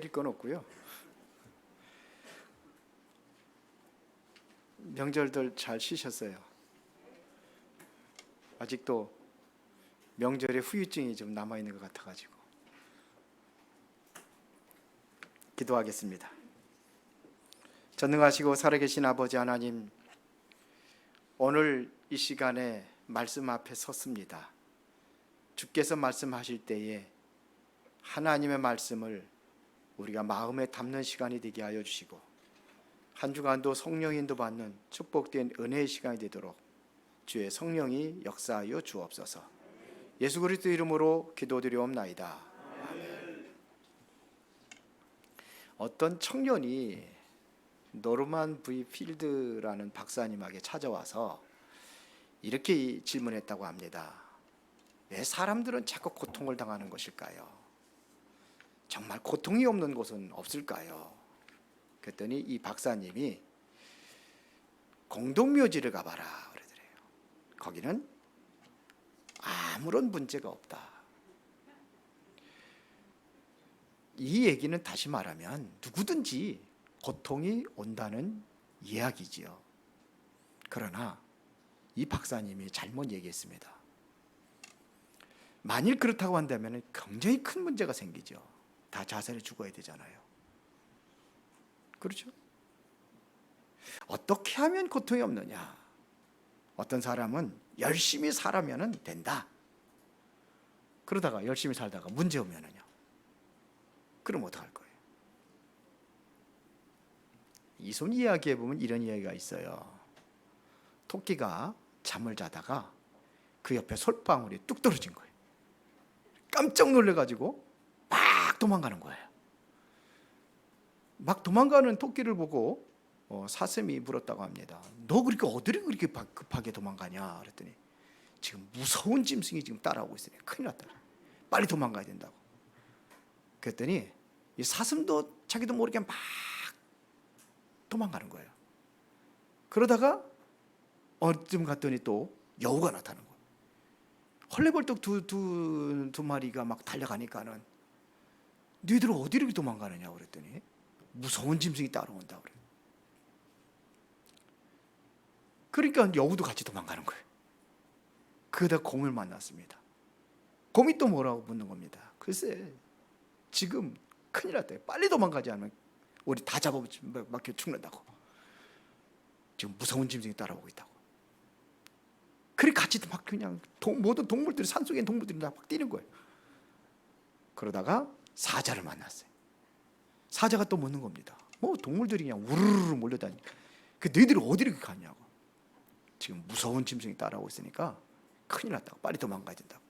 드릴 건 없고요. 명절들 잘 쉬셨어요? 아직도 명절에 후유증이 좀 남아있는 것 같아가지고 기도하겠습니다. 전능하시고 살아계신 아버지 하나님, 오늘 이 시간에 말씀 앞에 섰습니다. 주께서 말씀하실 때에 하나님의 말씀을 우리가 마음에 담는 시간이 되게 하여 주시고, 한 주간도 성령 인도받는 축복된 은혜의 시간이 되도록 주의 성령이 역사하여 주옵소서. 예수 그리스도 이름으로 기도드리옵나이다. 아멘. 어떤 청년이 노르만 V 필드라는 박사님에게 찾아와서 이렇게 질문했다고 합니다. 왜 사람들은 자꾸 고통을 당하는 것일까요? 정말 고통이 없는 곳은 없을까요? 그랬더니 이 박사님이 공동묘지를 가봐라 그러더래요. 거기는 아무런 문제가 없다. 이 얘기는 다시 말하면 누구든지 고통이 온다는 이야기지요. 그러나 이 박사님이 잘못 얘기했습니다. 만일 그렇다고 한다면 굉장히 큰 문제가 생기죠. 다 자살해 죽어야 되잖아요. 그렇죠? 어떻게 하면 고통이 없느냐? 어떤 사람은 열심히 살아면 된다. 그러다가 열심히 살다가 문제 오면은요, 그럼 어떡할 거예요? 이손 이야기에 보면 이런 이야기가 있어요. 토끼가 잠을 자다가 그 옆에 솔방울이 뚝 떨어진 거예요. 깜짝 놀래가지고 막 도망가는 거예요. 막 도망가는 토끼를 보고 사슴이 물었다고 합니다. 너 그렇게 어디를 그렇게 급하게 도망가냐? 그랬더니 지금 무서운 짐승이 지금 따라오고 있으니 큰일 났다. 빨리 도망가야 된다고. 그랬더니 이 사슴도 자기도 모르게 막 도망가는 거예요. 그러다가 어쯤 갔더니 또 여우가 나타나는 거예요. 헐레벌떡 두 마리가 막 달려가니까는 너희들 어디로 도망가느냐고 그랬더니 무서운 짐승이 따라온다고 그래요. 그러니까 여우도 같이 도망가는 거예요. 그러다 곰을 만났습니다. 곰이 또 뭐라고 묻는 겁니다. 글쎄, 지금 큰일 났다. 빨리 도망가지 않으면 우리 다 잡아먹혀 죽는다고. 지금 무서운 짐승이 따라오고 있다고. 그래 같이 막 그냥 모든 동물들이, 산속에 있는 동물들이 다 막 뛰는 거예요. 그러다가 사자를 만났어요. 사자가 또 묻는 겁니다. 뭐 동물들이 그냥 우르르 몰려다니까. 그 너희들이 어디로 가냐고. 지금 무서운 짐승이 따라오고 있으니까 큰일 났다고. 빨리 도망가야 된다고.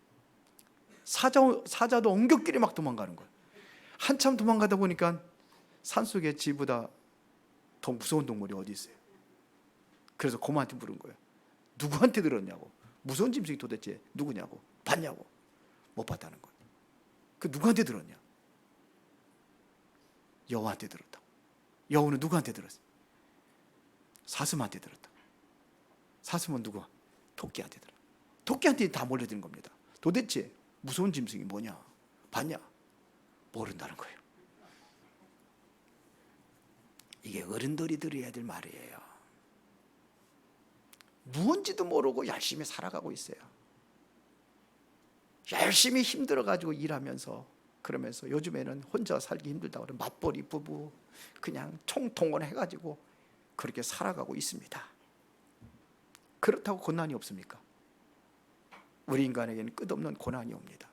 사자도 엉겹끼리 막 도망가는 거예요. 한참 도망가다 보니까 산속에 지보다 더 무서운 동물이 어디 있어요? 그래서 곰한테 물은 거예요. 누구한테 들었냐고. 무서운 짐승이 도대체 누구냐고. 봤냐고. 못 봤다는 거예요. 그 누구한테 들었냐? 여우한테 들었다고. 여우는 누구한테 들었어요? 사슴한테 들었다고. 사슴은 누구? 토끼한테 들었다고. 토끼한테 다 몰려드는 겁니다. 도대체 무서운 짐승이 뭐냐? 봤냐? 모른다는 거예요. 이게 어른들이 들어야 될 말이에요. 무언지도 모르고 열심히 살아가고 있어요. 열심히 힘들어가지고 일하면서, 그러면서 요즘에는 혼자 살기 힘들다고 그러면 맞벌이 부부 그냥 총동원해가지고 그렇게 살아가고 있습니다. 그렇다고 고난이 없습니까? 우리 인간에게는 끝없는 고난이 옵니다.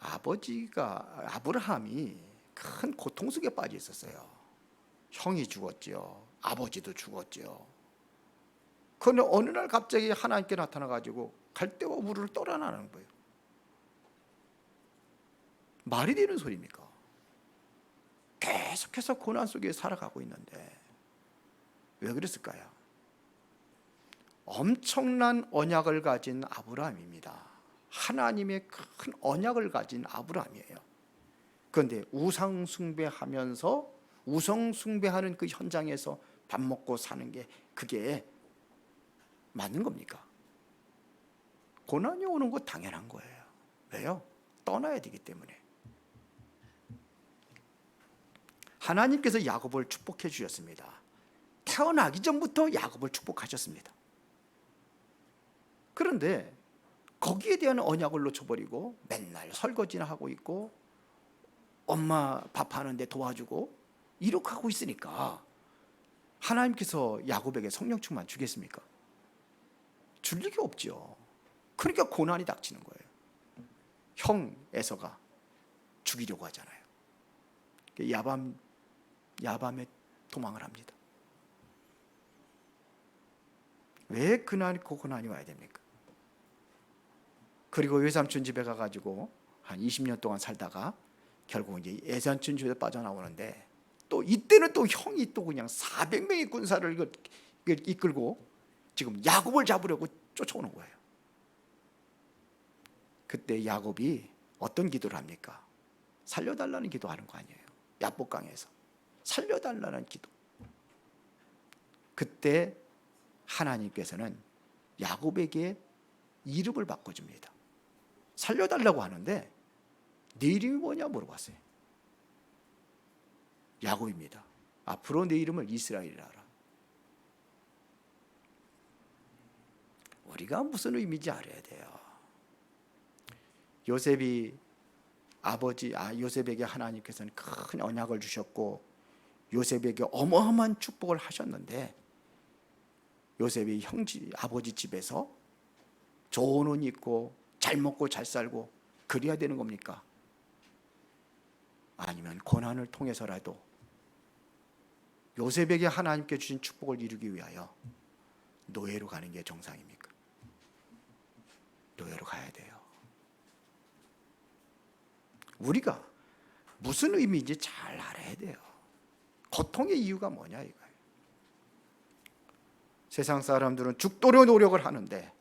아브라함이 큰 고통 속에 빠져 있었어요. 형이 죽었지요. 아버지도 죽었지요. 그런데 어느 날 갑자기 하나님께 나타나가지고 갈대와 우르를 떠나라는 거예요. 말이 되는 소리입니까? 계속해서 고난 속에 살아가고 있는데 왜 그랬을까요? 엄청난 언약을 가진 아브라함입니다. 하나님의 큰 언약을 가진 아브라함이에요. 그런데 우상 숭배하면서 우상 숭배하는 그 현장에서 밥 먹고 사는 게 그게 맞는 겁니까? 고난이 오는 거 당연한 거예요. 왜요? 떠나야 되기 때문에. 하나님께서 야곱을 축복해 주셨습니다. 태어나기 전부터 야곱을 축복하셨습니다. 그런데 거기에 대한 언약을 놓쳐버리고 맨날 설거지나 하고 있고 엄마 밥하는데 도와주고 이렇게 하고 있으니까 하나님께서 야곱에게 성령 충만 주겠습니까? 줄 리가 없죠. 그러니까 고난이 닥치는 거예요. 형 에서가 죽이려고 하잖아요. 야밤에 도망을 합니다. 왜 고난이 와야 됩니까? 그리고 외삼촌 집에 가가지고 한 20년 동안 살다가 결국 이제 외삼촌 집에 빠져나오는데 또 이때는 또 형이 또 그냥 400명의 군사를 이끌고 지금 야곱을 잡으려고 쫓아오는 거예요. 그때 야곱이 어떤 기도를 합니까? 살려달라는 기도하는 거 아니에요. 야복강에서 살려달라는 기도. 그때 하나님께서는 야곱에게 이름을 바꿔줍니다. 살려달라고 하는데 네 이름이 뭐냐 물어봤어요. 야곱입니다. 앞으로 내 이름을 이스라엘이라 하라. 우리가 무슨 의미인지 알아야 돼요. 요셉에게 하나님께서는 큰 언약을 주셨고 요셉에게 어마어마한 축복을 하셨는데 요셉이 아버지 집에서 좋은 옷 입고 잘 먹고 잘 살고 그래야 되는 겁니까? 아니면 고난을 통해서라도 요셉에게 하나님께 주신 축복을 이루기 위하여 노예로 가는 게 정상입니까? 노예로 가야 돼요. 우리가 무슨 의미인지 잘 알아야 돼요. 고통의 이유가 뭐냐 이거예요. 세상 사람들은 죽도록 노력을 하는데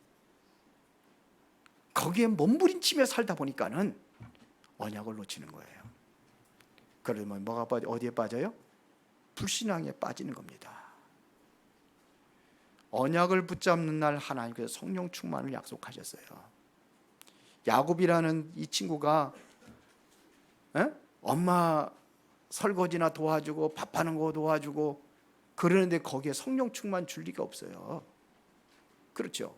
거기에 몸부림치며 살다 보니까는 언약을 놓치는 거예요. 그러면 어디에 빠져요? 불신앙에 빠지는 겁니다. 언약을 붙잡는 날 하나님께서 성령 충만을 약속하셨어요. 야곱이라는 이 친구가 엄마 설거지나 도와주고 밥하는 거 도와주고 그러는데 거기에 성령 충만 줄 리가 없어요. 그렇죠?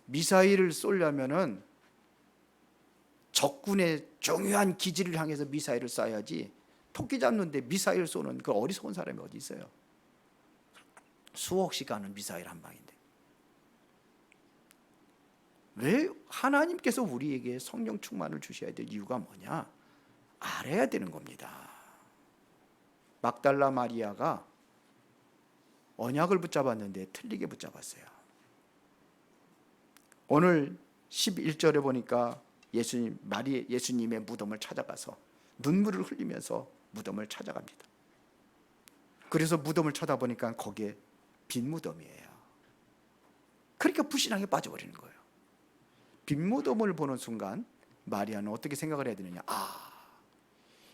미사일을 쏘려면은 적군의 중요한 기지를 향해서 미사일을 쏴야지 토끼 잡는데 미사일 쏘는 그 어리석은 사람이 어디 있어요? 수억씩 가는 미사일 한 방인데. 왜 하나님께서 우리에게 성령 충만을 주셔야 될 이유가 뭐냐? 알아야 되는 겁니다. 막달라 마리아가 언약을 붙잡았는데 틀리게 붙잡았어요. 오늘 11절에 보니까 예수님의 무덤을 찾아가서 눈물을 흘리면서 무덤을 찾아갑니다. 그래서 무덤을 쳐다보니까 거기에 빈 무덤이에요. 그러니까 불신앙에 빠져버리는 거예요. 빈 무덤을 보는 순간 마리아는 어떻게 생각을 해야 되느냐?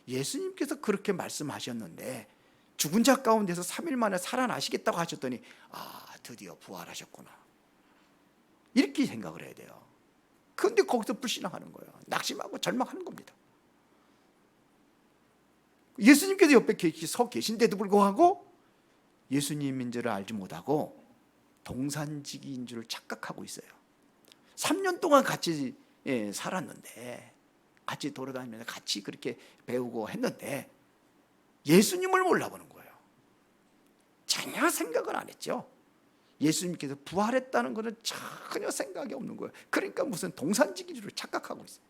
예수님께서 그렇게 말씀하셨는데 죽은 자 가운데서 3일 만에 살아나시겠다고 하셨더니 드디어 부활하셨구나. 이렇게 생각을 해야 돼요. 그런데 거기서 불신앙하는 거예요. 낙심하고 절망하는 겁니다. 예수님께서 옆에 서 계신데도 불구하고 예수님인 줄을 알지 못하고 동산지기인 줄 착각하고 있어요. 3년 동안 같이 살았는데 같이 돌아다니면서 같이 그렇게 배우고 했는데 예수님을 몰라보는 거예요. 전혀 생각을 안 했죠. 예수님께서 부활했다는 것은 전혀 생각이 없는 거예요. 그러니까 무슨 동산지기인 줄 착각하고 있어요.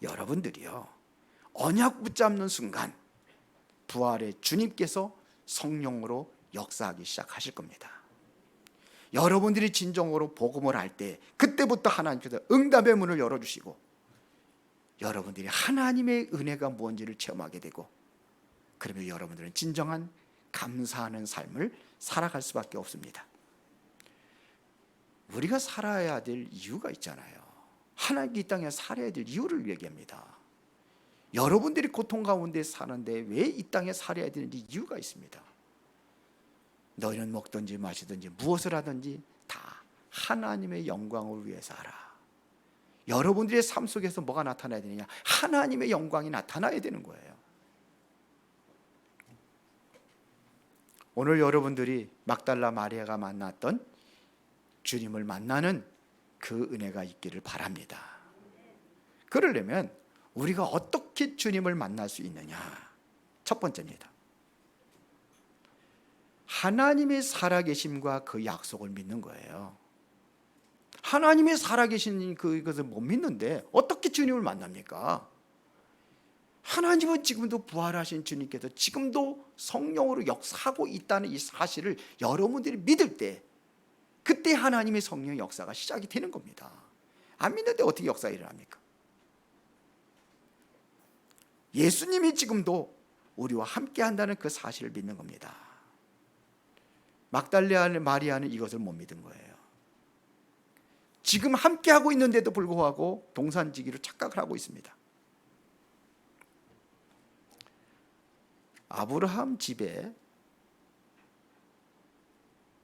여러분들이요, 언약 붙잡는 순간 부활의 주님께서 성령으로 역사하기 시작하실 겁니다. 여러분들이 진정으로 복음을 할 때 그때부터 하나님께서 응답의 문을 열어주시고 여러분들이 하나님의 은혜가 무엇인지를 체험하게 되고 그러면 여러분들은 진정한 감사하는 삶을 살아갈 수밖에 없습니다. 우리가 살아야 될 이유가 있잖아요. 하나님이 이 땅에 살아야 될 이유를 얘기합니다. 여러분들이 고통 가운데 사는데 왜 이 땅에 살아야 되는지 이유가 있습니다. 너희는 먹든지 마시든지 무엇을 하든지 다 하나님의 영광을 위해서 하라. 여러분들의 삶 속에서 뭐가 나타나야 되느냐? 하나님의 영광이 나타나야 되는 거예요. 오늘 여러분들이 막달라 마리아가 만났던 주님을 만나는 그 은혜가 있기를 바랍니다. 그러려면 우리가 어떻게 주님을 만날 수 있느냐? 첫 번째입니다. 하나님의 살아계심과 그 약속을 믿는 거예요. 하나님의 살아계신 그것을 못 믿는데 어떻게 주님을 만납니까? 하나님은 지금도 부활하신 주님께서 지금도 성령으로 역사하고 있다는 이 사실을 여러분들이 믿을 때, 그때 하나님의 성령 역사가 시작이 되는 겁니다. 안 믿는데 어떻게 역사가 일어납니까? 예수님이 지금도 우리와 함께 한다는 그 사실을 믿는 겁니다. 막달라 마리아는 이것을 못 믿은 거예요. 지금 함께 하고 있는데도 불구하고 동산지기로 착각을 하고 있습니다. 아브라함 집에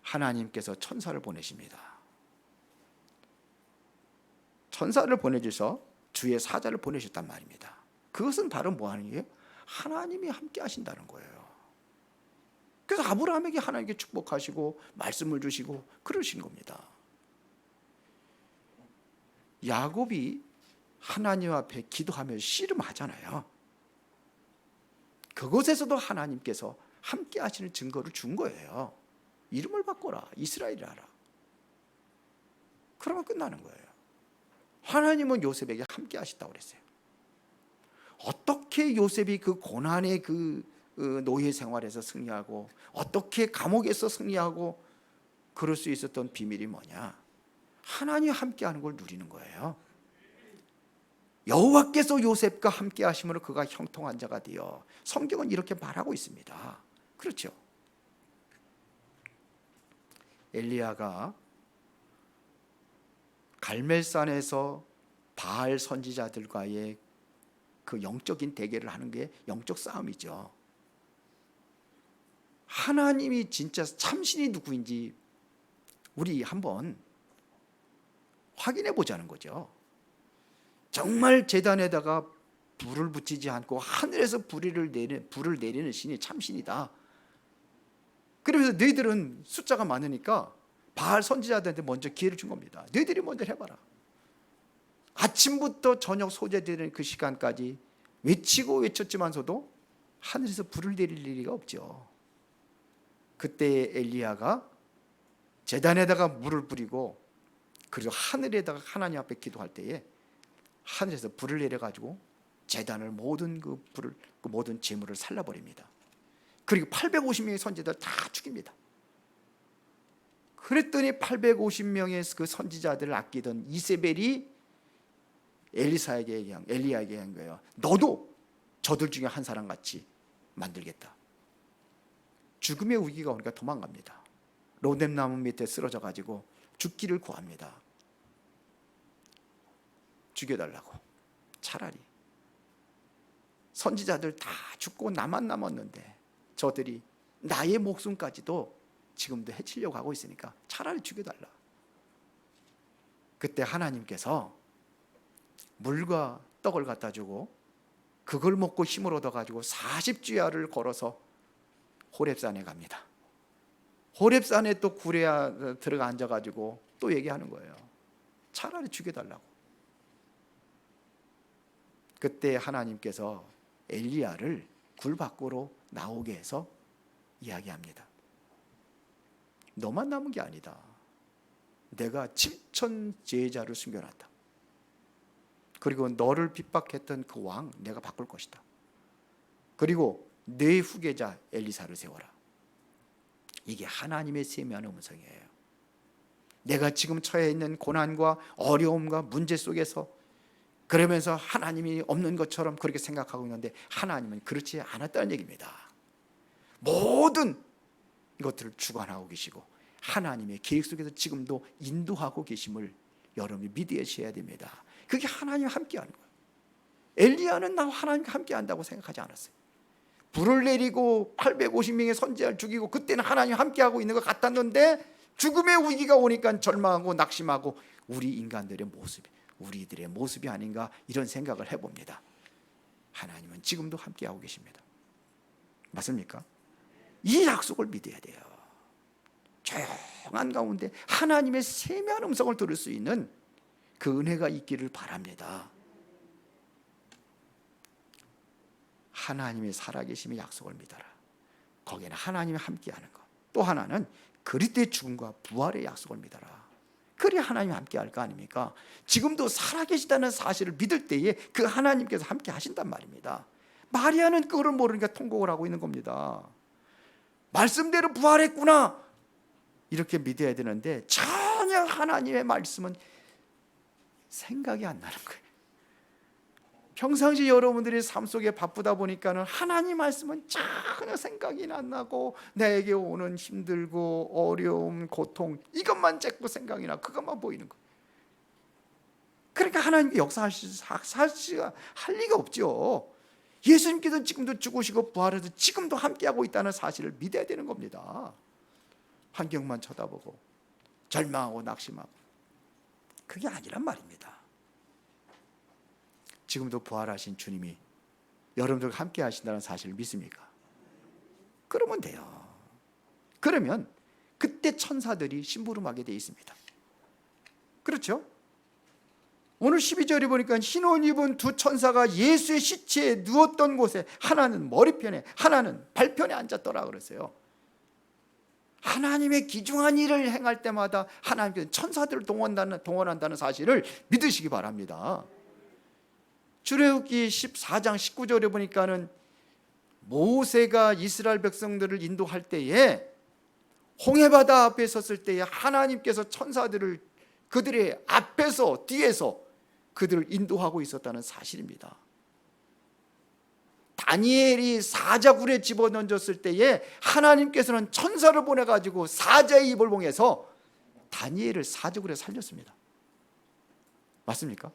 하나님께서 천사를 보내십니다. 천사를 보내주셔서 주의 사자를 보내셨단 말입니다. 그것은 바로 뭐 하는 거예요? 하나님이 함께 하신다는 거예요. 그래서 아브라함에게 하나님께 축복하시고 말씀을 주시고 그러신 겁니다. 야곱이 하나님 앞에 기도하며 씨름하잖아요. 그곳에서도 하나님께서 함께 하시는 증거를 준 거예요. 이름을 바꿔라, 이스라엘이라. 그러면 끝나는 거예요. 하나님은 요셉에게 함께 하시다고 그랬어요. 어떻게 요셉이 그 고난의 그 노예 생활에서 승리하고, 어떻게 감옥에서 승리하고 그럴 수 있었던 비밀이 뭐냐? 하나님이 함께하는 걸 누리는 거예요. 여호와께서 요셉과 함께 하심으로 그가 형통한 자가 되어, 성경은 이렇게 말하고 있습니다. 그렇죠? 엘리야가 갈멜산에서 바알 선지자들과의 그 영적인 대결을 하는 게 영적 싸움이죠. 하나님이 진짜 참신이 누구인지 우리 한번 확인해 보자는 거죠. 정말 제단에다가 불을 붙이지 않고 하늘에서 불을 내리는 신이 참신이다. 그러면서 너희들은 숫자가 많으니까 바알 선지자들한테 먼저 기회를 준 겁니다. 너희들이 먼저 해봐라. 아침부터 저녁 소재되는 그 시간까지 외치고 외쳤지만서도 하늘에서 불을 내릴 일이 없죠. 그때 엘리야가 제단에다가 물을 뿌리고, 그리고 하늘에다가 하나님 앞에 기도할 때에 하늘에서 불을 내려가지고 제단을 모든 그 불을, 그 모든 재물을 살라버립니다. 그리고 850명의 선지자들 다 죽입니다. 그랬더니 850명의 그 선지자들을 아끼던 이세벨이 엘리야에게 한 거예요. 너도 저들 중에 한 사람 같이 만들겠다. 죽음의 위기가 오니까 도망갑니다. 로뎀나무 밑에 쓰러져 가지고 죽기를 구합니다. 죽여달라고. 차라리 선지자들 다 죽고 나만 남았는데 저들이 나의 목숨까지도 지금도 해치려고 하고 있으니까 차라리 죽여달라. 그때 하나님께서 물과 떡을 갖다 주고 그걸 먹고 힘을 얻어가지고 40주야를 걸어서 호렙산에 갑니다. 호렙산에 또 구레야 들어가 앉아가지고 또 얘기하는 거예요. 차라리 죽여달라고. 그때 하나님께서 엘리야를 굴 밖으로 나오게 해서 이야기합니다. 너만 남은 게 아니다. 내가 7천 제자를 숨겨놨다. 그리고 너를 핍박했던 그 왕 내가 바꿀 것이다. 그리고 내 후계자 엘리사를 세워라. 이게 하나님의 세미한 음성이에요. 내가 지금 처해 있는 고난과 어려움과 문제 속에서 그러면서 하나님이 없는 것처럼 그렇게 생각하고 있는데 하나님은 그렇지 않았다는 얘기입니다. 모든 이것들을 주관하고 계시고 하나님의 계획 속에서 지금도 인도하고 계심을 여러분이 믿으셔야 됩니다. 그게 하나님과 함께하는 거예요. 엘리야는 나와 하나님과 함께한다고 생각하지 않았어요. 불을 내리고 850명의 선지자를 죽이고 그때는 하나님과 함께하고 있는 것 같았는데 죽음의 위기가 오니까 절망하고 낙심하고 우리 인간들의 모습이 우리들의 모습이 아닌가 이런 생각을 해봅니다. 하나님은 지금도 함께하고 계십니다. 맞습니까? 이 약속을 믿어야 돼요. 조용한 가운데 하나님의 세미한 음성을 들을 수 있는 그 은혜가 있기를 바랍니다. 하나님의 살아계심의 약속을 믿어라. 거기에는 하나님이 함께하는 것. 또 하나는 그리스도의 죽음과 부활의 약속을 믿어라. 그래야 하나님이 함께할 거 아닙니까? 지금도 살아계시다는 사실을 믿을 때에 그 하나님께서 함께 하신단 말입니다. 마리아는 그거를 모르니까 통곡을 하고 있는 겁니다. 말씀대로 부활했구나 이렇게 믿어야 되는데 전혀 하나님의 말씀은 생각이 안 나는 거예요. 평상시 여러분들이 삶 속에 바쁘다 보니까는 하나님 말씀은 전혀 생각이 안 나고 나에게 오는 힘들고 어려움, 고통 이것만 자꾸 생각이 나 그것만 보이는 거예요. 그러니까 하나님께 역사할 리가 없죠. 예수님께서는 지금도 죽으시고 부활해서 지금도 함께하고 있다는 사실을 믿어야 되는 겁니다. 환경만 쳐다보고 절망하고 낙심하고 그게 아니란 말입니다. 지금도 부활하신 주님이 여러분들과 함께 하신다는 사실을 믿습니까? 그러면 돼요. 그러면 그때 천사들이 심부름하게 되어 있습니다. 그렇죠? 오늘 12절에 보니까 흰 옷 입은 두 천사가 예수의 시체에 누웠던 곳에 하나는 머리편에 하나는 발편에 앉았더라 그랬어요. 하나님의 귀중한 일을 행할 때마다 하나님께서 천사들을 동원한다는 사실을 믿으시기 바랍니다. 출애굽기 14장 19절에 보니까는 모세가 이스라엘 백성들을 인도할 때에 홍해바다 앞에 섰을 때에 하나님께서 천사들을 그들의 앞에서 뒤에서 그들을 인도하고 있었다는 사실입니다. 다니엘이 사자굴에 집어던졌을 때에 하나님께서는 천사를 보내가지고 사자의 입을 봉해서 다니엘을 사자굴에 살렸습니다. 맞습니까?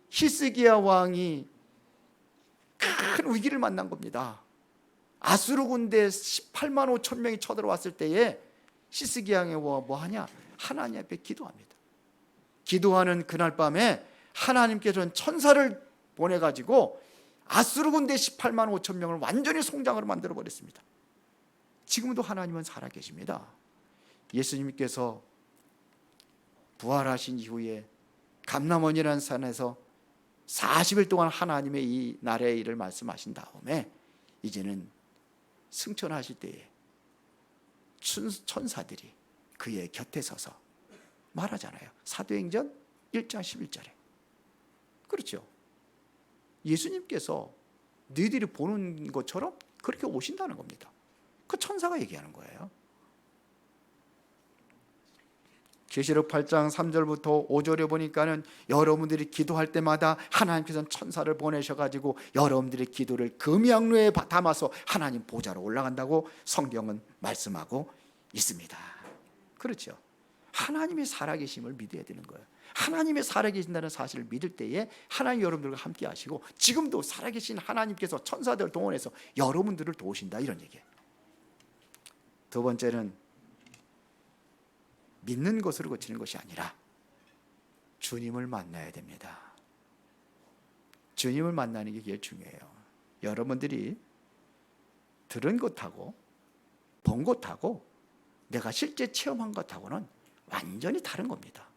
히스기야 왕이 큰 위기를 만난 겁니다. 아수르 군대 18만 5천 명이 쳐들어왔을 때에 히스기야 왕이 뭐하냐? 하나님 앞에 기도합니다. 기도하는 그날 밤에 하나님께서는 천사를 보내가지고 아수르 군대 18만 5천 명을 완전히 송장으로 만들어버렸습니다. 지금도 하나님은 살아계십니다. 예수님께서 부활하신 이후에 감람원이라는 산에서 40일 동안 하나님의 이 나라의 일을 말씀하신 다음에 이제는 승천하실 때에 천사들이 그의 곁에 서서 말하잖아요. 사도행전 1장 11절에. 그렇죠. 예수님께서 너희들이 보는 것처럼 그렇게 오신다는 겁니다. 그 천사가 얘기하는 거예요. 계시록 8장 3절부터 5절에 보니까는 여러분들이 기도할 때마다 하나님께서는 천사를 보내셔가지고 여러분들의 기도를 금양루에 담아서 하나님 보좌로 올라간다고 성경은 말씀하고 있습니다. 그렇죠. 하나님의 살아계심을 믿어야 되는 거예요. 하나님의 살아계신다는 사실을 믿을 때에 하나님 여러분들과 함께 하시고 지금도 살아계신 하나님께서 천사들을 동원해서 여러분들을 도우신다 이런 얘기예요. 두 번째는 믿는 것으로 그치는 것이 아니라 주님을 만나야 됩니다. 주님을 만나는 게 제일 중요해요. 여러분들이 들은 것하고 본 것하고 내가 실제 체험한 것하고는 완전히 다른 겁니다.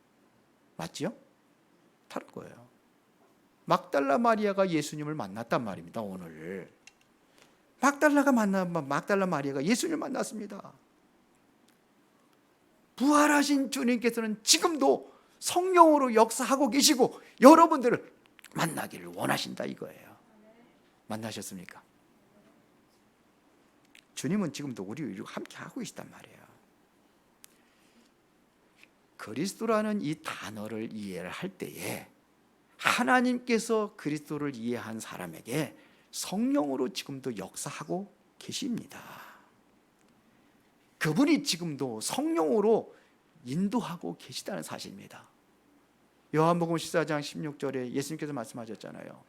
맞죠? 다른 거예요. 막달라 마리아가 예수님을 만났단 말입니다. 오늘 막달라 마리아가 예수님을 만났습니다. 부활하신 주님께서는 지금도 성령으로 역사하고 계시고 여러분들을 만나기를 원하신다 이거예요. 만나셨습니까? 주님은 지금도 우리와 함께 하고 계시단 말이에요. 그리스도라는 이 단어를 이해를 할 때에 하나님께서 그리스도를 이해한 사람에게 성령으로 지금도 역사하고 계십니다. 그분이 지금도 성령으로 인도하고 계시다는 사실입니다. 요한복음 14장 16절에 예수님께서 말씀하셨잖아요.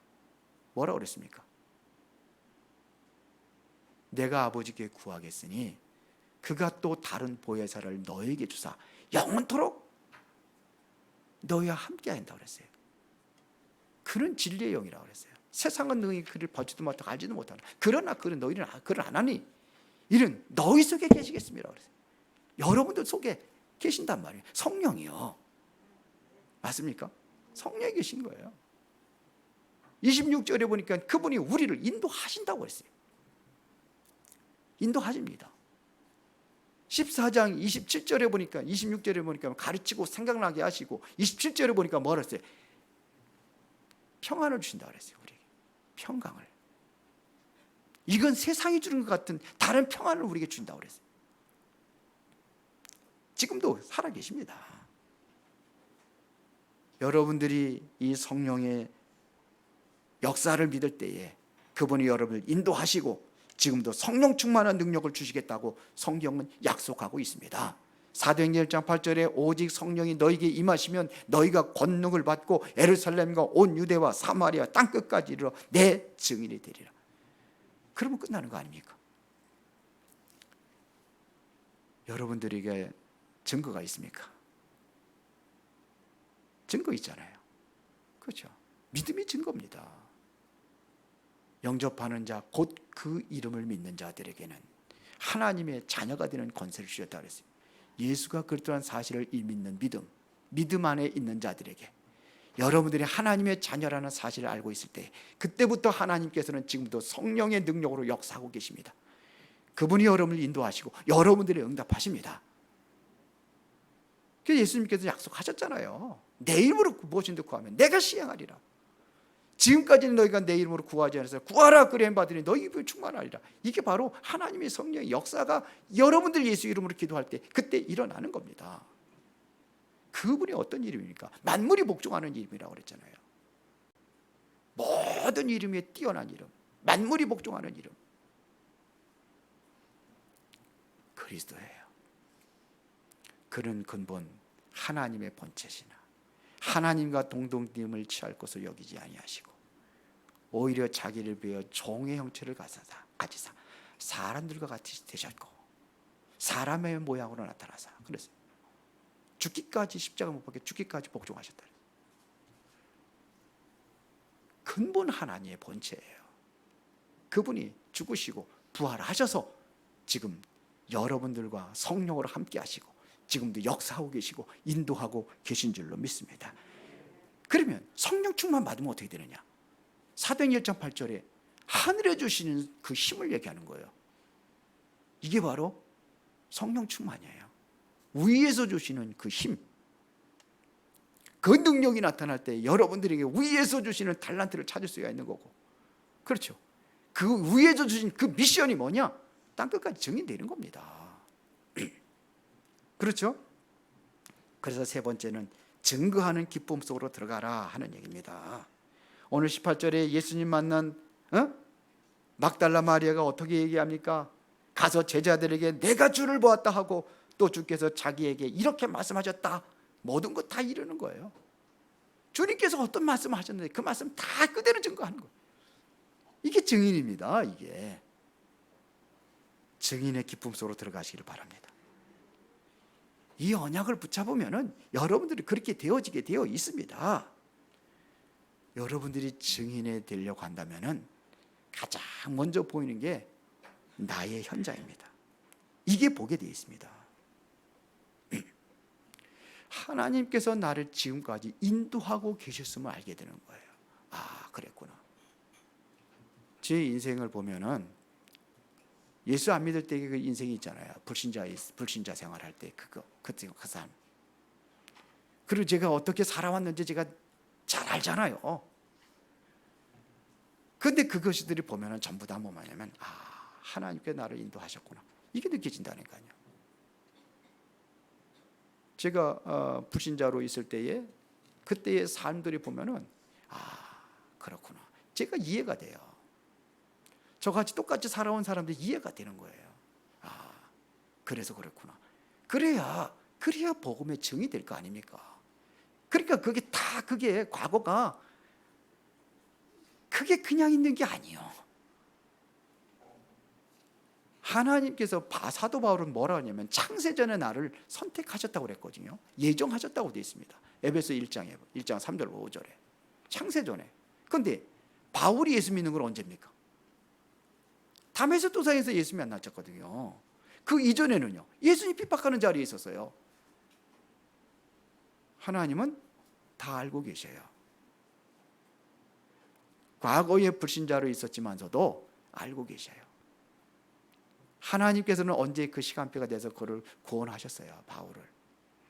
뭐라고 그랬습니까? 내가 아버지께 구하겠으니 그가 또 다른 보혜사를 너에게 주사 영원토록 너희와 함께 한다고 그랬어요. 그는 진리의 영이라고 그랬어요. 세상은 너희 그를 보지도 못하고 알지도 못하나 그러나 그는 너희는 그를 안 하니 이는 너희 속에 계시겠습니다 그랬어요. 여러분들 속에 계신단 말이에요. 성령이요. 맞습니까? 성령이 계신 거예요. 26절에 보니까 그분이 우리를 인도하신다고 그랬어요. 인도하십니다. 14장 27절에 보니까 26절에 보니까 가르치고 생각나게 하시고 27절에 보니까 뭐라 했어요? 평안을 주신다 그랬어요. 우리에게 평강을. 이건 세상이 주는 것 같은 다른 평안을 우리에게 준다고 그랬어요. 지금도 살아계십니다. 여러분들이 이 성령의 역사를 믿을 때에 그분이 여러분을 인도하시고 지금도 성령 충만한 능력을 주시겠다고 성경은 약속하고 있습니다. 사도행전 1장 8절에 오직 성령이 너희에게 임하시면 너희가 권능을 받고 예루살렘과 온 유대와 사마리아 땅끝까지 이르러 내 증인이 되리라. 그러면 끝나는 거 아닙니까? 여러분들에게 증거가 있습니까? 증거 있잖아요. 그렇죠? 믿음이 증거입니다. 영접하는 자 곧 그 이름을 믿는 자들에게는 하나님의 자녀가 되는 권세를 주셨다 그랬어요. 예수가 그렇다는 사실을 믿는 믿음 안에 있는 자들에게 여러분들이 하나님의 자녀라는 사실을 알고 있을 때 그때부터 하나님께서는 지금도 성령의 능력으로 역사하고 계십니다. 그분이 여러분을 인도하시고 여러분들이 응답하십니다. 그래서 예수님께서 약속하셨잖아요. 내 이름으로 무엇인지 구하면 내가 시행하리라. 지금까지는 너희가 내 이름으로 구하지 않았어요. 구하라 그리함 받으니 너희 입에 충만하리라. 이게 바로 하나님의 성령의 역사가 여러분들 예수 이름으로 기도할 때 그때 일어나는 겁니다. 그분이 어떤 이름입니까? 만물이 복종하는 이름이라고 그랬잖아요. 모든 이름에 뛰어난 이름, 만물이 복종하는 이름, 그리스도예요. 그는 근본 하나님의 본체시나 하나님과 동등됨을 취할 것을 여기지 아니하시고 오히려 자기를 비하여 종의 형체를 가지사 사람들과 같이 되셨고 사람의 모양으로 나타나사 그랬어요. 죽기까지 십자가 못 박혀 죽기까지 복종하셨다. 근본 하나님의 본체예요. 그분이 죽으시고 부활하셔서 지금 여러분들과 성령으로 함께 하시고 지금도 역사하고 계시고 인도하고 계신 줄로 믿습니다. 그러면 성령 충만 받으면 어떻게 되느냐? 사도행전 1장 8절에 하늘에 주시는 그 힘을 얘기하는 거예요. 이게 바로 성령 충만이에요. 위에서 주시는 그 힘, 그 능력이 나타날 때 여러분들에게 위에서 주시는 달란트를 찾을 수가 있는 거고, 그렇죠? 그 위에서 주신 그 미션이 뭐냐? 땅끝까지 증인되는 겁니다. 그렇죠? 그래서 세 번째는 증거하는 기쁨 속으로 들어가라 하는 얘기입니다. 오늘 18절에 예수님 만난 막달라 마리아가 어떻게 얘기합니까? 가서 제자들에게 내가 주를 보았다 하고 또 주께서 자기에게 이렇게 말씀하셨다. 모든 것 다 이루는 거예요. 주님께서 어떤 말씀을 하셨는데 그 말씀 다 그대로 증거하는 거예요. 이게 증인입니다. 이게 증인의 기쁨 속으로 들어가시기를 바랍니다. 이 언약을 붙잡으면 여러분들이 그렇게 되어지게 되어 있습니다. 여러분들이 증인이 되려고 한다면 가장 먼저 보이는 게 나의 현장입니다. 이게 보게 되어 있습니다. 하나님께서 나를 지금까지 인도하고 계셨음을 알게 되는 거예요. 아, 그랬구나. 제 인생을 보면은 예수 안 믿을 때 그 인생이 있잖아요. 불신자 생활할 때 그 삶. 그리고 제가 어떻게 살아왔는지 제가 잘 알잖아요. 그런데 그것들이 보면은 전부 다 뭐냐면 하나님께 나를 인도하셨구나. 이게 느껴진다니까요. 제가 불신자로 있을 때에 그때의 삶들이 보면은 그렇구나. 제가 이해가 돼요. 저같이 똑같이 살아온 사람들이 이해가 되는 거예요. 그래서 그렇구나. 그래야 복음의 증이 될 거 아닙니까? 그러니까 그게 과거가 그게 그냥 있는 게 아니에요. 하나님께서 사도 바울은 뭐라 하냐면 창세전에 나를 선택하셨다고 그랬거든요. 예정하셨다고 되어 있습니다. 에베소 1장 3절 5절에 창세전에 그런데 바울이 예수 믿는 건 언제입니까? 다메섹 도상에서 예수 만났었거든요. 그 이전에는요, 예수님 핍박하는 자리에 있었어요. 하나님은 다 알고 계셔요. 과거에 불신자로 있었지만서도 알고 계셔요. 하나님께서는 언제 그 시간표가 돼서 그를 구원하셨어요, 바울을.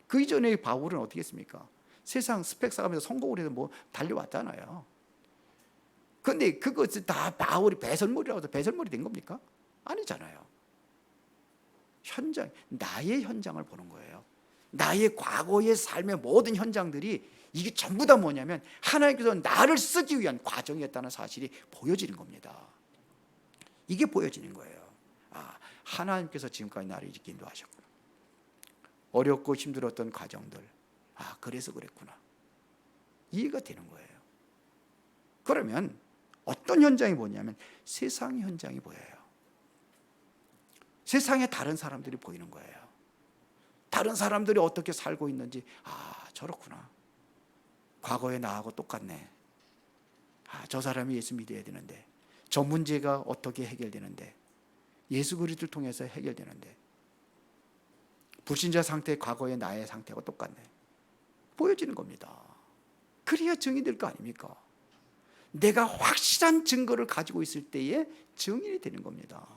그 이전에 바울은 어떻게 했습니까? 세상 스펙 쌓으면서 성공을 해서 뭐 달려왔잖아요. 그런데 그것을 다 바울이 배설물이라고 해서 배설물이 된 겁니까? 아니잖아요. 현장, 나의 현장을 보는 거예요. 나의 과거의 삶의 모든 현장들이 이게 전부 다 뭐냐면 하나님께서 나를 쓰기 위한 과정이었다는 사실이 보여지는 겁니다. 이게 보여지는 거예요. 아, 하나님께서 지금까지 나를 이렇게 인도하셨구나. 어렵고 힘들었던 과정들, 아, 그래서 그랬구나. 이해가 되는 거예요. 그러면 어떤 현장이 보냐면 세상의 현장이 보여요. 세상에 다른 사람들이 보이는 거예요. 다른 사람들이 어떻게 살고 있는지, 아, 저렇구나. 과거에 나하고 똑같네. 아, 저 사람이 예수 믿어야 되는데, 저 문제가 어떻게 해결되는데, 예수 그리스도를 통해서 해결되는데, 불신자 상태의 과거의 나의 상태가 똑같네. 보여지는 겁니다. 그래야 증이 될 거 아닙니까? 내가 확실한 증거를 가지고 있을 때에 증인이 되는 겁니다.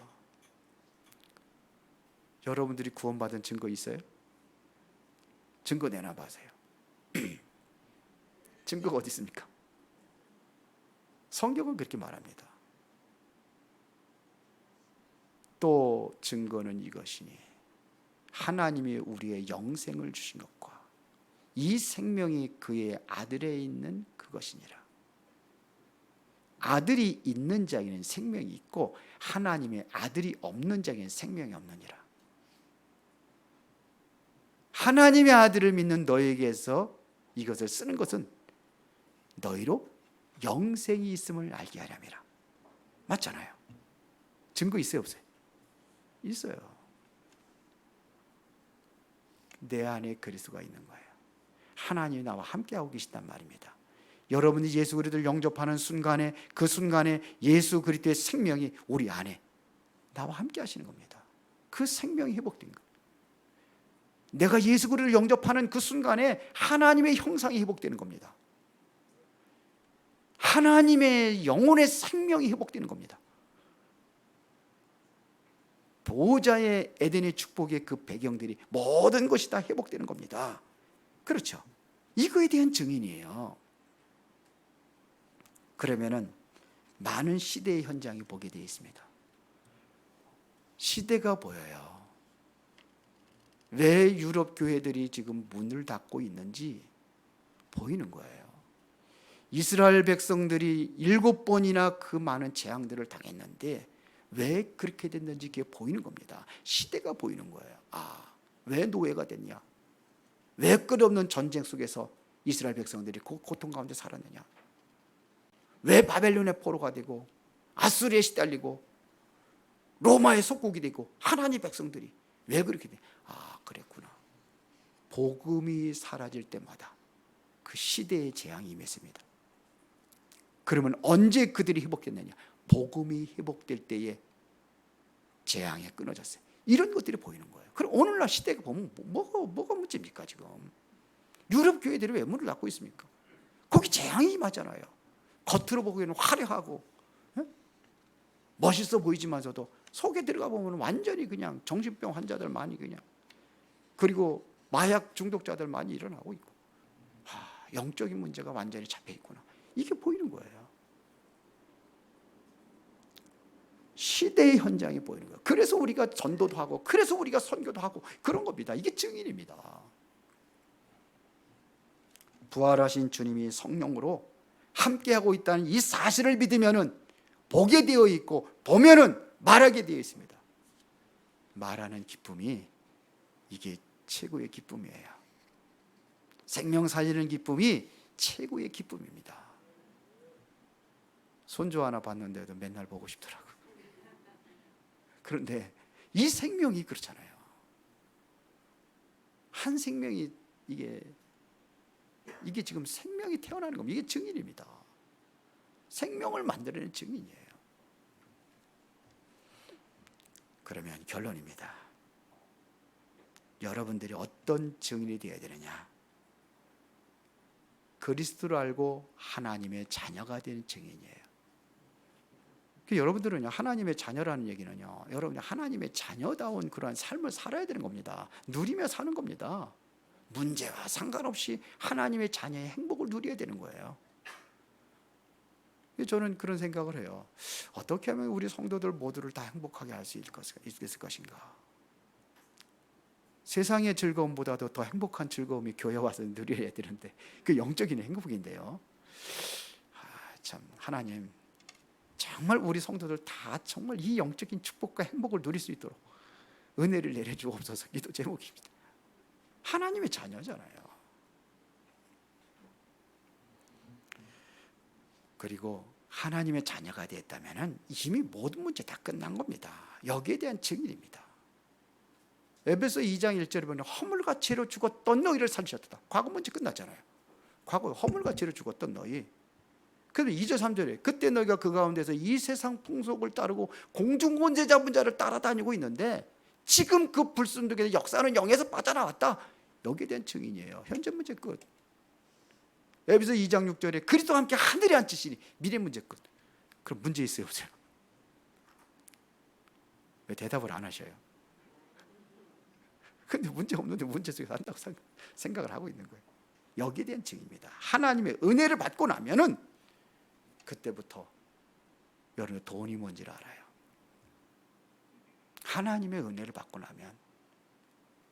여러분들이 구원받은 증거 있어요? 증거 내놔 보세요. 증거가 어디 있습니까? 성경은 그렇게 말합니다. 또 증거는 이것이니 하나님이 우리의 영생을 주신 것과 이 생명이 그의 아들에 있는 그것이니라. 아들이 있는 자에게는 생명이 있고 하나님의 아들이 없는 자에게는 생명이 없느니라. 하나님의 아들을 믿는 너에게서 이것을 쓰는 것은 너희로 영생이 있음을 알게 하려니라. 맞잖아요. 증거 있어요, 없어요? 있어요. 내 안에 그리스도가 있는 거예요. 하나님이 나와 함께하고 계시단 말입니다. 여러분이 예수 그리스도를 영접하는 순간에 그 순간에 예수 그리스도의 생명이 우리 안에 나와 함께 하시는 겁니다. 그 생명이 회복된 거예요. 내가 예수 그리스도를 영접하는 그 순간에 하나님의 형상이 회복되는 겁니다. 하나님의 영혼의 생명이 회복되는 겁니다. 보호자의 에덴의 축복의 그 배경들이 모든 것이 다 회복되는 겁니다. 그렇죠? 이거에 대한 증인이에요. 그러면은 많은 시대의 현장이 보게 되어 있습니다. 시대가 보여요. 왜 유럽 교회들이 지금 문을 닫고 있는지 보이는 거예요. 이스라엘 백성들이 7번이나 그 많은 재앙들을 당했는데 왜 그렇게 됐는지 그게 보이는 겁니다. 시대가 보이는 거예요. 아, 왜 노예가 됐냐? 왜 끝없는 전쟁 속에서 이스라엘 백성들이 고통 가운데 살았느냐? 왜 바벨론의 포로가 되고 아수리에 시달리고 로마의 속국이 되고 하나님 백성들이 왜 그렇게 돼? 아, 그랬구나. 복음이 사라질 때마다 그 시대의 재앙이 임했습니다. 그러면 언제 그들이 회복됐느냐? 복음이 회복될 때에 재앙이 끊어졌어요. 이런 것들이 보이는 거예요. 그럼 오늘날 시대가 보면 뭐가 문제입니까? 지금 유럽 교회들이 왜 문을 닫고 있습니까? 거기 재앙이 임하잖아요. 겉으로 보기에는 화려하고 멋있어 보이지만서도 속에 들어가 보면 완전히 그냥 정신병 환자들 많이 그냥, 그리고 마약 중독자들 많이 일어나고 있고, 영적인 문제가 완전히 잡혀 있구나. 이게 보이는 거예요. 시대의 현장이 보이는 거예요. 그래서 우리가 전도도 하고, 그래서 우리가 선교도 하고 그런 겁니다. 이게 증인입니다. 부활하신 주님이 성령으로 함께하고 있다는 이 사실을 믿으면은 보게 되어 있고, 보면은 말하게 되어 있습니다. 말하는 기쁨이 이게 최고의 기쁨이에요. 생명 살리는 기쁨이 최고의 기쁨입니다. 손주 하나 봤는데도 맨날 보고 싶더라고요. 그런데 이 생명이 그렇잖아요. 한 생명이 이게 지금 생명이 태어나는 겁니다. 이게 증인입니다. 생명을 만들어내는 증인이에요. 그러면 결론입니다. 여러분들이 어떤 증인이 되어야 되느냐? 그리스도를 알고 하나님의 자녀가 되는 증인이에요. 여러분들은요, 하나님의 자녀라는 얘기는요, 여러분이 하나님의 자녀다운 그러한 삶을 살아야 되는 겁니다. 누리며 사는 겁니다. 문제와 상관없이 하나님의 자녀의 행복을 누려야 되는 거예요. 저는 그런 생각을 해요. 어떻게 하면 우리 성도들 모두를 다 행복하게 할 수 있을 것인가? 세상의 즐거움보다도 더 행복한 즐거움이 교회 와서 누려야 되는데, 그 영적인 행복인데요. 참 하나님, 정말 우리 성도들 다 정말 이 영적인 축복과 행복을 누릴 수 있도록 은혜를 내려주옵소서. 기도 제목입니다. 하나님의 자녀잖아요. 그리고 하나님의 자녀가 됐다면 이미 모든 문제 다 끝난 겁니다. 여기에 대한 증인입니다. 에베소 2장 1절에 보면 허물과 죄로 죽었던 너희를 살리셨다. 과거 문제 끝났잖아요. 과거 허물과 죄로 죽었던 너희. 그래서 2절 3절에 그때 너희가 그 가운데서 이 세상 풍속을 따르고 공중권세 잡은 자를 따라다니고 있는데 지금 그 불순종의 역사는 영에서 빠져나왔다. 여기에 대한 증인이에요. 현재 문제 끝. 에베소 2장 6절에 그리스도와 함께 하늘에 앉히시니 미래 문제 끝. 그럼 문제 있어요, 없어요? 왜 대답을 안 하셔요? 근데 문제 없는데 문제 속에 산다고 생각을 하고 있는 거예요. 여기에 대한 증인입니다. 하나님의 은혜를 받고 나면은 그때부터 여러분 돈이 뭔지를 알아요. 하나님의 은혜를 받고 나면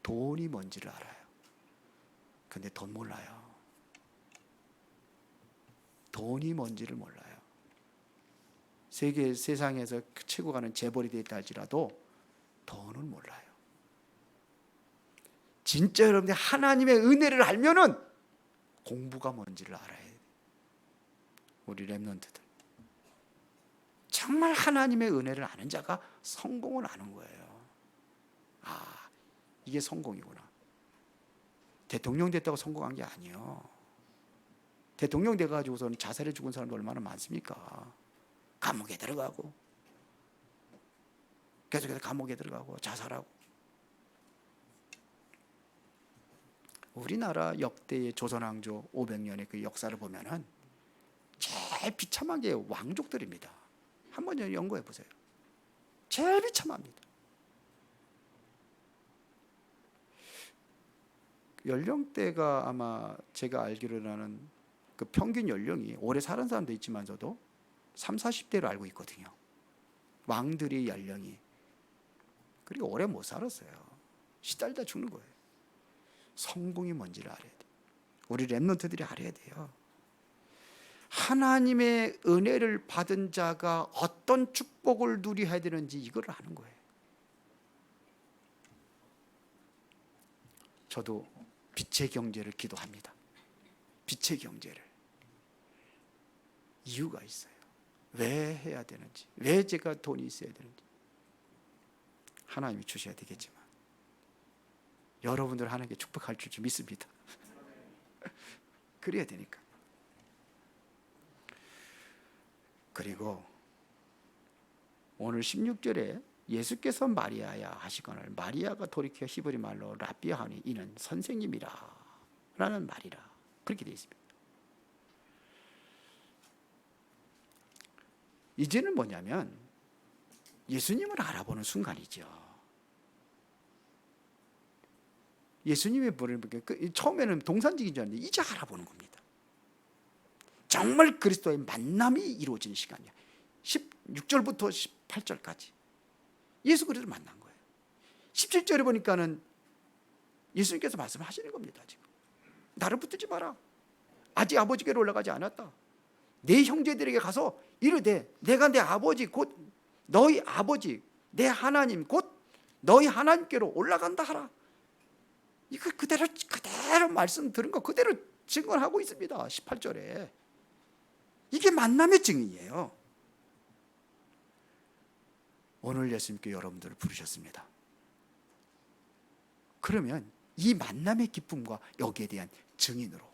돈이 뭔지를 알아요. 근데 돈 몰라요. 돈이 뭔지를 몰라요. 세상에서 최고 가는 재벌이 됐다 할지라도 돈은 몰라요. 진짜 여러분들 하나님의 은혜를 알면은 공부가 뭔지를 알아야 돼요. 우리 렘넌트들 정말 하나님의 은혜를 아는 자가 성공을 아는 거예요. 아, 이게 성공이구나. 대통령 됐다고 성공한 게 아니에요. 대통령 돼가지고서는 자살해 죽은 사람도 얼마나 많습니까? 감옥에 들어가고 계속해서 감옥에 들어가고 자살하고. 우리나라 역대의 조선왕조 500년의 그 역사를 보면은 제일 비참한 게 왕족들입니다. 한번 연구해 보세요. 제일 비참합니다. 연령대가 아마 제가 알기로는 그 평균 연령이 오래 사는 사람도 있지만서도 3, 40대로 알고 있거든요. 왕들의 연령이. 그리고 오래 못 살았어요. 시달다 죽는 거예요. 성공이 뭔지를 알아야 돼요. 우리 렘넌트들이 알아야 돼요. 하나님의 은혜를 받은 자가 어떤 축복을 누려야 되는지 이걸 아는 거예요. 저도 빛의 경제를 기도합니다. 빛의 경제를. 이유가 있어요. 왜 해야 되는지, 왜 제가 돈이 있어야 되는지 하나님이 주셔야 되겠지만 여러분들 하나님께 축복할 줄 믿습니다. 그래야 되니까. 그리고 오늘 16절에 예수께서 마리아야 하시거늘 마리아가 돌이켜 히브리 말로 라비하니 이는 선생님이라 라는 말이라 그렇게 되어 있습니다. 이제는 뭐냐면 예수님을 알아보는 순간이죠. 예수님의 뭐를 처음에는 동산직인 줄 알았는데 이제 알아보는 겁니다. 정말 그리스도의 만남이 이루어지는 시간이야. 16절부터 18절까지 예수 그리스도를 만난 거예요. 17절에 보니까는 예수님께서 말씀하시는 겁니다. 지금 나를 붙들지 마라. 아직 아버지께로 올라가지 않았다. 내 형제들에게 가서 이르되 내가 내 아버지 곧 너희 아버지 내 하나님 곧 너희 하나님께로 올라간다 하라. 이거 그대로 말씀 들은 거 그대로 증언하고 있습니다. 18절에. 이게 만남의 증인이에요. 오늘 예수님께 여러분들을 부르셨습니다. 그러면 이 만남의 기쁨과 여기에 대한 증인으로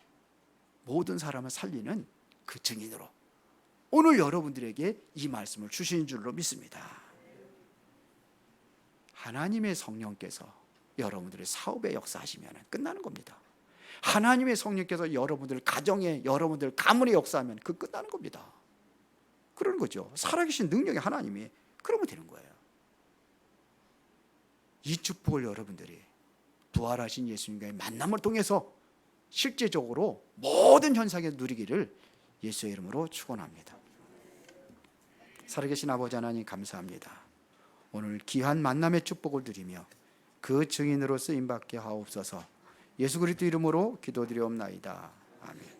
모든 사람을 살리는 그 증인으로 오늘 여러분들에게 이 말씀을 주신 줄로 믿습니다. 하나님의 성령께서 여러분들의 사업에 역사하시면 끝나는 겁니다. 하나님의 성령께서 여러분들 가정에, 여러분들 가문에 역사하면 그 끝나는 겁니다. 그러는 거죠. 살아계신 능력의 하나님이 그러면 되는 거예요. 이 축복을 여러분들이 부활하신 예수님과의 만남을 통해서 실제적으로 모든 현상에 누리기를 예수의 이름으로 축원합니다. 살아계신 아버지 하나님 감사합니다. 오늘 귀한 만남의 축복을 드리며 그 증인으로 쓰임받게 하옵소서. 예수 그리스도 이름으로 기도드리옵나이다. 아멘.